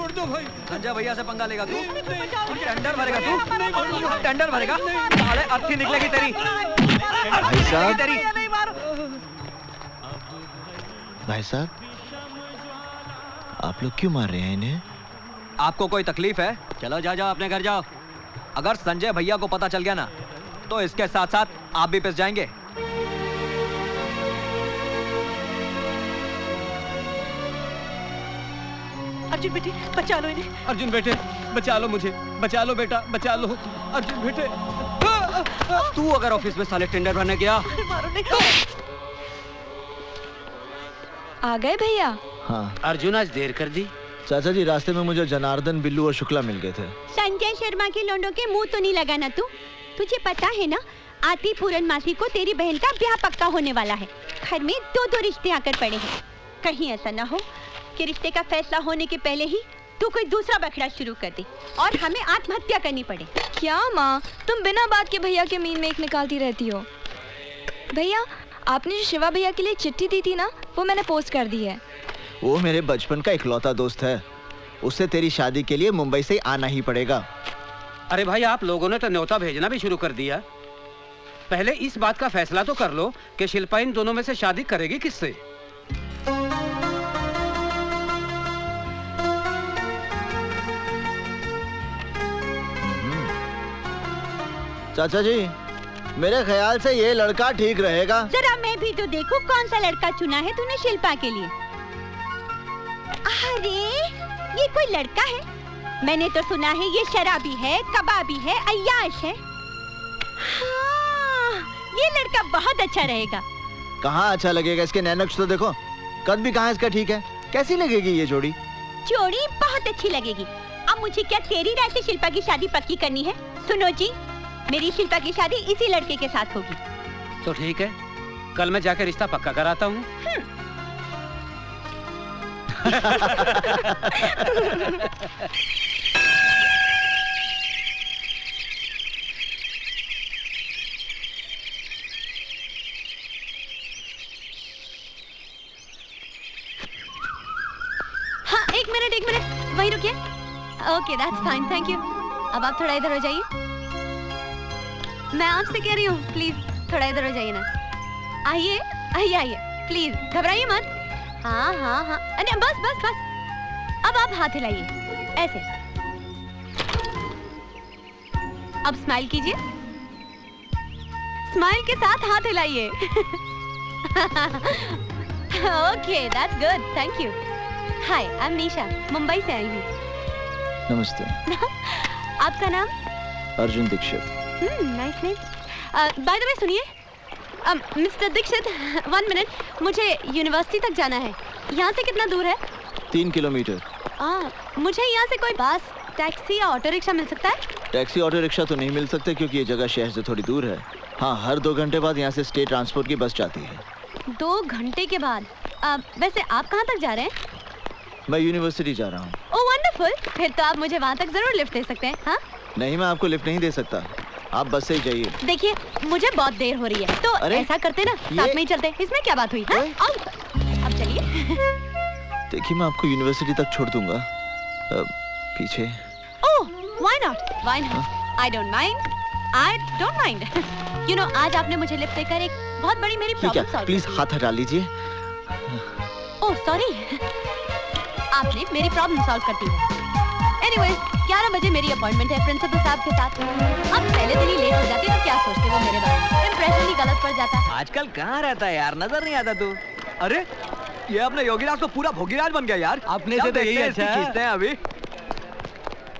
छोड़ दो भाई। संजय भैया से पंगा लेगा तू? टेंडर भरेगा तू? टेंडर भरेगा? साले अर्थी निकलेगी तेरी। भाई साहब, भाई साहब, आप लोग क्यों मार रहे हैं इन्हें? आपको कोई तकलीफ है? चलो जाओ अपने घर जाओ। अगर संजय भैया को पता चल गया ना तो इसके साथ साथ आप भी पिस जाएंगे। अर्जुन बेटे बचा लो इन्हें। अर्जुन बेटे बचा लो मुझे, बचा लो बेटा, बचा लो अर्जुन बेटे। तू अगर ऑफिस में साले टेंडर भरने गया। मारो नहीं। आ गए भैया? हाँ। अर्जुन आज देर कर दी। चाचा जी, रास्ते में मुझे जनार्दन, बिल्लू और शुक्ला मिल गए थे। संजय शर्मा के लोंडों के मुंह तो नहीं लगाना तू। तुझे पता है ना, आती पूरनमासी को तेरी बहन का ब्याह पक्का होने वाला है। घर में दो दो रिश्ते आकर पड़े हैं। कहीं ऐसा ना हो कि रिश्ते का फैसला होने के पहले ही तू कोई दूसरा बखड़ा शुरू कर दे और हमें आत्महत्या करनी पड़े। क्या माँ, तुम बिना बात के भैया के मीन में एक निकालती रहती हो। भैया, आपने जो शिवा भैया के लिए चिट्ठी दी थी ना, वो मैंने पोस्ट कर दी है। वो मेरे बचपन का इकलौता दोस्त है। उससे तेरी शादी के लिए मुंबई से आना ही पड़ेगा। अरे भाई, आप लोगों ने तो न्योता भेजना भी शुरू कर दिया। पहले इस बात का फैसला तो कर लो कि शिल्पा इन दोनों में से शादी करेगी किससे। चाचा जी, मेरे ख्याल से ये लड़का ठीक रहेगा। जरा मैं भी तो देखूं कौन सा लड़का चुना है तूने शिल्पा के लिए। अरे ये कोई लड़का है? मैंने तो सुना है ये शराबी है, कबाबी है, अय्याश है। हाँ, ये लड़का बहुत अच्छा रहेगा। कहाँ अच्छा लगेगा? इसके नैनक्स तो देखो, कद भी कहाँ इसका ठीक है। कैसी लगेगी ये जोड़ी? जोड़ी बहुत अच्छी लगेगी। अब मुझे क्या तेरी राय से शिल्पा की शादी पक्की करनी है? सुनो जी, मेरी शिल्पा की शादी इसी लड़के के साथ होगी। तो ठीक है, कल मैं जाकर रिश्ता पक्का कराता हूँ। हाँ, एक मिनट वहीं रुकिए। Okay, that's fine, thank you. अब आप थोड़ा इधर हो जाइए। मैं आपसे कह रही हूँ, प्लीज थोड़ा इधर हो जाइए ना। आइए आइए आइए, प्लीज घबराइए मत। हाँ हाँ हाँ, अरे बस बस बस। अब आप हाथ हिलाइए ऐसे। अब स्माइल कीजिए। स्माइल के साथ हाथ हिलाइए। Okay, that's good, thank you. Hi, I am Nisha, Mumbai से आई हूँ। नमस्ते। आपका नाम? Arjun Dikshit. Nice name. By the way सुनिए, मिस्टर दीक्षित, 1 मिनट, मुझे यूनिवर्सिटी तक जाना है। यहाँ से कितना दूर है? 3 किलोमीटर। मुझे यहाँ से कोई बस, टैक्सी या ऑटो रिक्शा मिल सकता है? टैक्सी ऑटो रिक्शा तो नहीं मिल सकते क्योंकि ये जगह शहर से थोड़ी दूर है। हाँ, हर 2 घंटे बाद यहाँ से स्टेट ट्रांसपोर्ट की बस जाती है। 2 घंटे के बाद? वैसे आप कहाँ तक जा रहे हैं? मैं यूनिवर्सिटी जा रहा हूँ। ओह वंडरफुल, फिर तो आप मुझे वहाँ तक जरूर लिफ्ट दे सकते हैं। हाँ? नहीं, मैं आपको लिफ्ट नहीं दे सकता, आप बस से ही जाइए। देखिए, मुझे बहुत देर हो रही है, तो ऐसा करते ना, साथ में ही चलते। इसमें क्या बात हुई? हाँ? अब चलिए। देखिए, मैं आपको यूनिवर्सिटी तक छोड़ दूंगा। पीछे। ओह, why not? Why not? I don't mind. I don't mind. You know, आज आपने मुझे लिफ्ट देकर एक बहुत बड़ी मेरी प्रॉब्लम सॉल्व। प्लीज हाथ हटा लीजिए। ओह सॉरी, आपने मेरी प्रॉब्लम सॉल्व कर दी है। Anyways, 11 बजे मेरी अपॉइंटमेंट है प्रिंसिपल साहब के साथ। अब पहले दिन ही लेट हो जाती है तो क्या सोचते वो मेरे बारे में? इंप्रेशन ही गलत पड़ जाता है। आजकल कहाँ रहता है यार, नजर नहीं आता तू। अरे ये अपने योगीराज तो पूरा भोगीराज बन गया यार। अपने से तो यही अच्छा है। खींचते हैं अभी।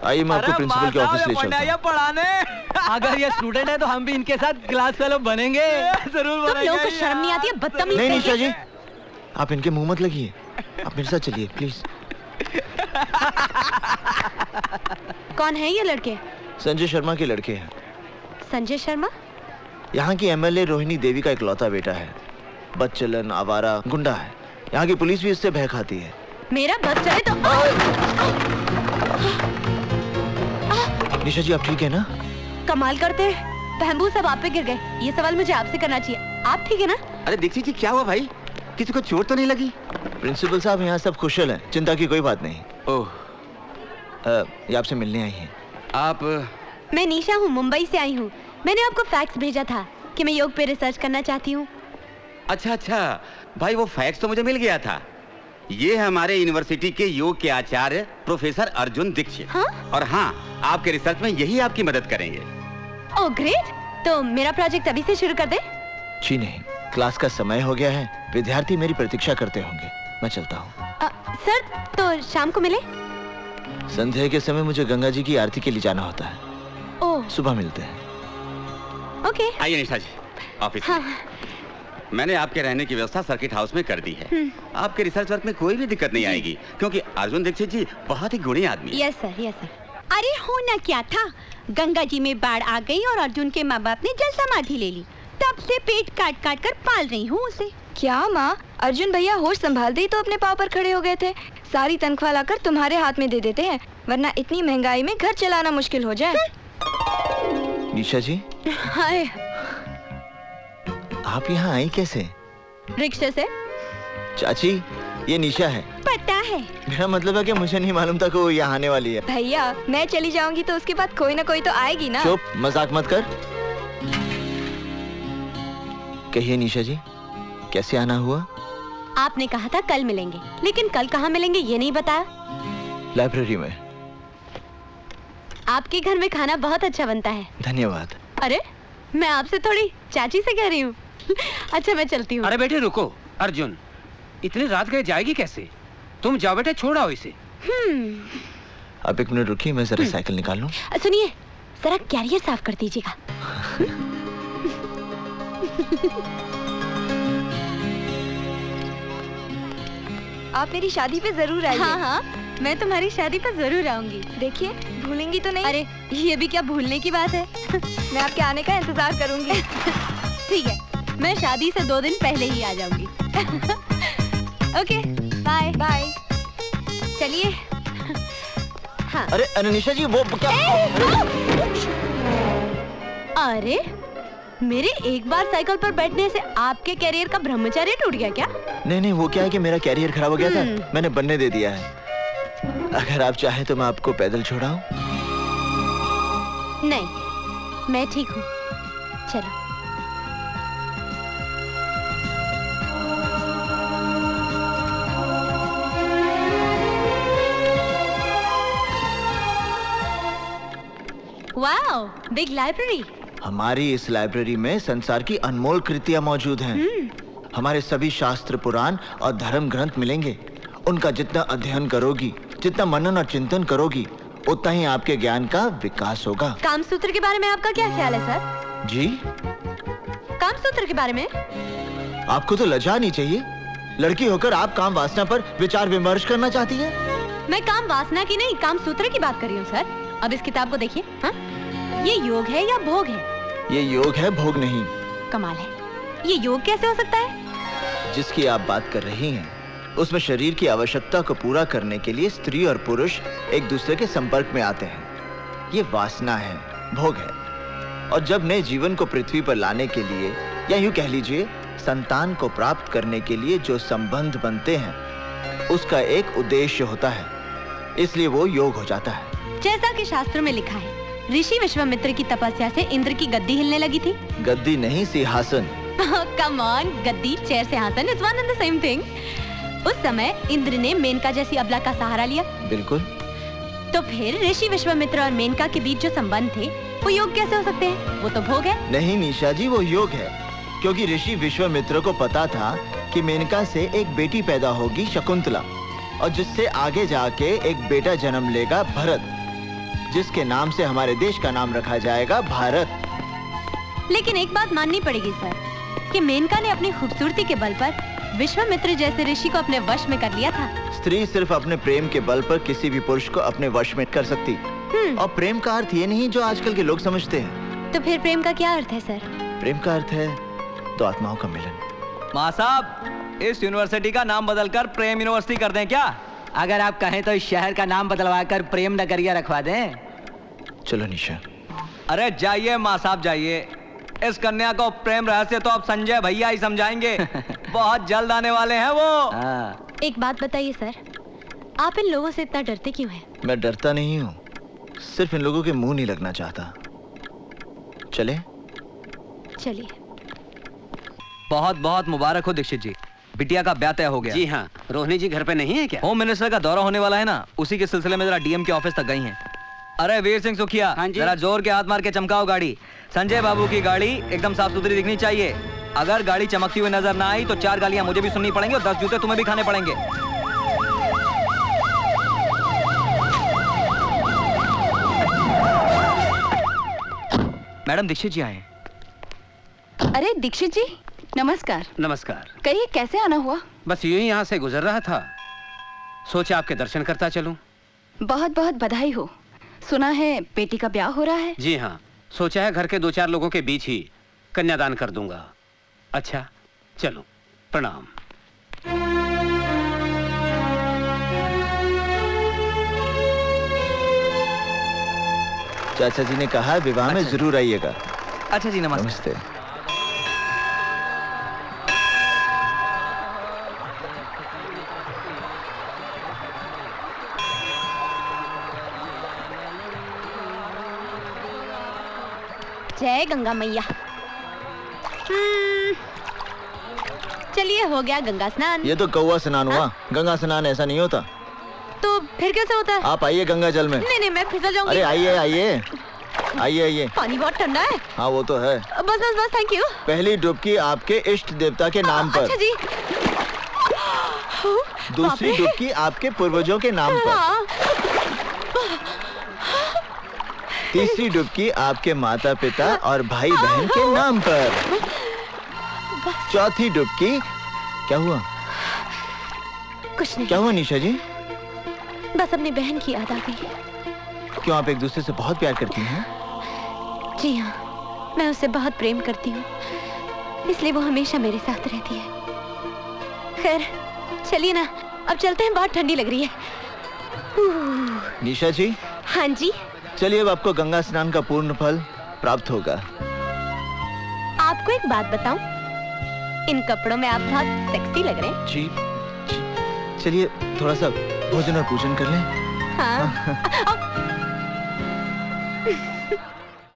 आइए, मैं आपको प्रिंसिपल के ऑफिस ले चलता हूं। पढ़ाने। अगर ये स्टूडेंट है तो हम भी इनके साथ क्लास फेलो बनेंगे। जरूर तुम लोगों को शर्म नहीं आती है? बदतमीज। नहीं निशा जी, आप इनके मुंह मत लगिए, आप मेरे साथ चलिए प्लीज। कौन है ये लड़के? संजय शर्मा के लड़के हैं। संजय शर्मा? यहाँ की एमएलए रोहिणी देवी का इकलौता बेटा है। बदचलन, आवारा, गुंडा है। यहाँ की पुलिस भी इससे भय खाती है। मेरा बस चले तो। निशा जी, आप ठीक है ना? कमाल करते हैं, बहबू सब आप पे गिर गए। ये सवाल मुझे आपसे करना चाहिए। आप ठीक है ना? अरे दीक्षित जी, क्या हुआ भाई? किसी को चोट तो नहीं लगी? प्रिंसिपल साहब, यहाँ सब कुशल हैं, चिंता की कोई बात नहीं। ओह, ये आपसे मिलने आई हैं। आप मैं निशा हूँ, मुंबई से आई हूँ। मैंने आपको फैक्स भेजा था कि मैं योग पे रिसर्च करना चाहती हूँ। अच्छा भाई, वो फैक्स तो मुझे मिल गया था। ये हमारे यूनिवर्सिटी के योग के आचार्य प्रोफेसर अर्जुन दीक्षित। हाँ? और हाँ, आपके रिसर्च में यही आपकी मदद करेंगे। ओह ग्रेट, तो मेरा प्रोजेक्ट अभी से शुरू कर दे। जी नहीं, क्लास का समय हो गया है, विद्यार्थी मेरी प्रतीक्षा करते होंगे। मैं चलता हूँ। सर, तो शाम को मिले। संध्या के समय मुझे गंगा जी की आरती के लिए जाना होता है। ओह, सुबह मिलते हैं। ओके। आइए निशा जी, ऑफिस हाँ। में। मैंने आपके रहने की व्यवस्था सर्किट हाउस में कर दी है। आपके रिसर्च वर्क में कोई भी दिक्कत नहीं आएगी, क्योंकि अर्जुन दीक्षित जी बहुत ही गुणी आदमी है। Yes sir, yes sir. अरे होना क्या था, गंगा जी में बाढ़ आ गई और अर्जुन के माँ बाप ने जल समाधि ले ली। तब से पेट काट काट कर पाल रही हूँ उसे। क्या माँ, अर्जुन भैया होश संभालते ही तो अपने पाँव पर खड़े हो गए थे। सारी तनख्वाह लाकर तुम्हारे हाथ में दे देते हैं, वरना इतनी महंगाई में घर चलाना मुश्किल हो जाए। निशा जी, हाय। आप यहाँ आई कैसे? रिक्शे से। चाची, ये निशा है। पता है। मेरा मतलब है कि मुझे नहीं मालूम था कि वो यहाँ आने वाली है। भैया, मैं चली जाऊंगी तो उसके बाद कोई ना कोई तो आएगी ना। चुप, मजाक मत कर। कहिए निशा जी, कैसे आना हुआ? आपने कहा था कल मिलेंगे, लेकिन कल कहाँ मिलेंगे ये नहीं बताया। लाइब्रेरी में। आपके घर में खाना बहुत अच्छा बनता है। धन्यवाद। अरे, मैं आपसे थोड़ी चाची से कह रही हूँ। अच्छा, मैं चलती हूँ। अरे बेटे रुको, अर्जुन इतनी रात गए जाएगी कैसे? तुम जाओ बेटे, छोड़ाओ इसे। आप एक मिनट रुकिए, मैं जरा साइकिल निकाल लूं। सुनिए, जरा कैरियर साफ कर दीजिएगा। आप मेरी शादी पे जरूर आइए। हाँ हाँ, मैं तुम्हारी शादी पर जरूर आऊंगी। देखिए, भूलेंगी तो नहीं? अरे, ये भी क्या भूलने की बात है। मैं आपके आने का इंतजार करूंगी। ठीक है, मैं शादी से 2 दिन पहले ही आ जाऊंगी। Okay, bye bye. चलिए। हाँ। अरे निशा जी, वो क्या? अरे, मेरे एक बार साइकिल पर बैठने से आपके कैरियर का ब्रह्मचर्य टूट गया क्या? नहीं, वो क्या है कि मेरा कैरियर खराब हो गया था, मैंने बनने दे दिया है। अगर आप चाहें तो मैं आपको पैदल छोड़ाऊं? नहीं, मैं ठीक हूँ। चलो। Wow, big library. हमारी इस लाइब्रेरी में संसार की अनमोल कृतियां मौजूद हैं। हमारे सभी शास्त्र, पुराण और धर्म ग्रंथ मिलेंगे। उनका जितना अध्ययन करोगी, जितना मनन और चिंतन करोगी, उतना ही आपके ज्ञान का विकास होगा। कामसूत्र के बारे में आपका क्या ख्याल है सर? जी? कामसूत्र के बारे में? आपको तो लज्जा नहीं चाहिए। लड़की होकर आप काम वासना पर विचार विमर्श करना चाहती हैं? मैं काम वासना की नहीं, कामसूत्र की बात कर रही हूँ सर। अब इस किताब को देखिए। हाँ? ये योग है या भोग है? ये योग है, भोग नहीं। कमाल है, ये योग कैसे हो सकता है? जिसकी आप बात कर रही हैं, उसमें शरीर की आवश्यकता को पूरा करने के लिए स्त्री और पुरुष एक दूसरे के संपर्क में आते हैं। ये वासना है, भोग है। और जब नए जीवन को पृथ्वी पर लाने के लिए, या यूं कह लीजिए संतान को प्राप्त करने के लिए जो संबंध बनते हैं, उसका एक उद्देश्य होता है, इसलिए वो योग हो जाता है। जैसा कि शास्त्रों में लिखा है, ऋषि विश्वामित्र की तपस्या से इंद्र की गद्दी हिलने लगी थी। गद्दी नहीं, सिंहासन। कम ऑन, गद्दी, चेयर, सिंहासन is one and the same thing. उस समय इंद्र ने मेनका जैसी अबला का सहारा लिया। बिल्कुल। तो फिर ऋषि विश्वामित्र और मेनका के बीच जो संबंध थे, वो योग कैसे हो सकते हैं? वो तो भोग है। नहीं निशा जी, वो योग है, क्योंकि ऋषि विश्वामित्र को पता था कि मेनका से एक बेटी पैदा होगी, शकुंतला, और जिससे आगे जाके एक बेटा जन्म लेगा, भरत, जिसके नाम से हमारे देश का नाम रखा जाएगा, भारत। लेकिन एक बात माननी पड़ेगी सर, कि मेनका ने अपनी खूबसूरती के बल पर विश्वामित्र जैसे ऋषि को अपने वश में कर लिया था। स्त्री सिर्फ अपने प्रेम के बल पर किसी भी पुरुष को अपने वश में कर सकती। और प्रेम का अर्थ ये नहीं जो आजकल के लोग समझते हैं। तो फिर प्रेम का क्या अर्थ है सर? प्रेम का अर्थ है तो आत्माओं का मिलन। माँ साहब, इस यूनिवर्सिटी का नाम बदलकर प्रेम यूनिवर्सिटी कर दें क्या? अगर आप कहें तो इस शहर का नाम बदलवा कर प्रेम नगरिया रखवा दें। चलो निशा। अरे जाइए माँ साहब, जाइए। इस कन्या को प्रेम रहस्य तो अब संजय भैया ही समझाएंगे। बहुत जल्द आने वाले हैं वो। एक बात बताइए सर, आप इन लोगों से इतना डरते क्यों हैं? मैं डरता नहीं हूँ, सिर्फ इन लोगों के मुंह नहीं लगना चाहता। चले? चलिए। बहुत बहुत मुबारक हो दीक्षित जी, बिटिया का ब्याह तय हो गया। जी हाँ, रोहिणी जी घर पे नहीं है क्या? होम मिनिस्टर का दौरा होने वाला है ना, उसी के सिलसिले में जरा डीएम के ऑफिस तक गई हैं। अरे वीर सिंह सुखिया, हाँ जी। जरा जोर के हाथ मार के चमकाओ गाड़ी। संजय बाबू की गाड़ी एकदम साफ सुथरी दिखनी चाहिए। अगर गाड़ी चमकती हुई नजर ना आई तो 4 गालियां मुझे भी सुननी पड़ेंगी और 10 जूते तुम्हें भी खाने पड़ेंगे। मैडम दीक्षित जी आए। अरे दीक्षित जी, नमस्कार। नमस्कार। कहिए कैसे आना हुआ? बस यूं ही यहाँ से गुजर रहा था, सोचा आपके दर्शन करता चलूं। बहुत बहुत बधाई हो। सुना है बेटी का ब्याह हो रहा है? जी हाँ, सोचा है घर के 2-4 लोगों के बीच ही कन्यादान कर दूंगा। अच्छा चलो, प्रणाम। चाचा जी ने कहा विवाह में जरूर आइएगा। अच्छा जी, नमस्ते। नमस्ते। जय गंगा मैया। चलिए, हो गया गंगा स्नान। ये तो कौवा स्नान हुआ, गंगा स्नान ऐसा नहीं होता। तो फिर कैसे होता है? आप आइए गंगा जल में। नहीं नहीं, मैं फिसल जाऊंगी। अरे आइए आइए आइए आइए। पानी बहुत ठंडा है। हाँ वो तो है। बस बस बस, थैंक यू। पहली डुबकी आपके इष्ट देवता के नाम पर। अच्छा जी। दूसरी डुबकी आपके पूर्वजों के नाम पर। हाँ। तीसरी डुबकी आपके माता पिता और भाई बहन के नाम पर। चौथी डुबकी। क्या हुआ? कुछ नहीं। क्या हुआ निशा जी? बस अपनी बहन की याद आ गई। क्यों, आप एक दूसरे से बहुत प्यार करती हैं? जी हाँ, मैं उससे बहुत प्रेम करती हूँ, इसलिए वो हमेशा मेरे साथ रहती है। खैर चलिए ना, अब चलते हैं, बहुत ठंडी लग रही है। निशा जी। हाँ जी। चलिए, अब आपको गंगा स्नान का पूर्ण फल प्राप्त होगा। आपको एक बात बताऊं, इन कपड़ों में आप बहुत सेक्सी लग रहे हैं। जी, चलिए थोड़ा सा भोजन और पूजन कर लें। हाँ।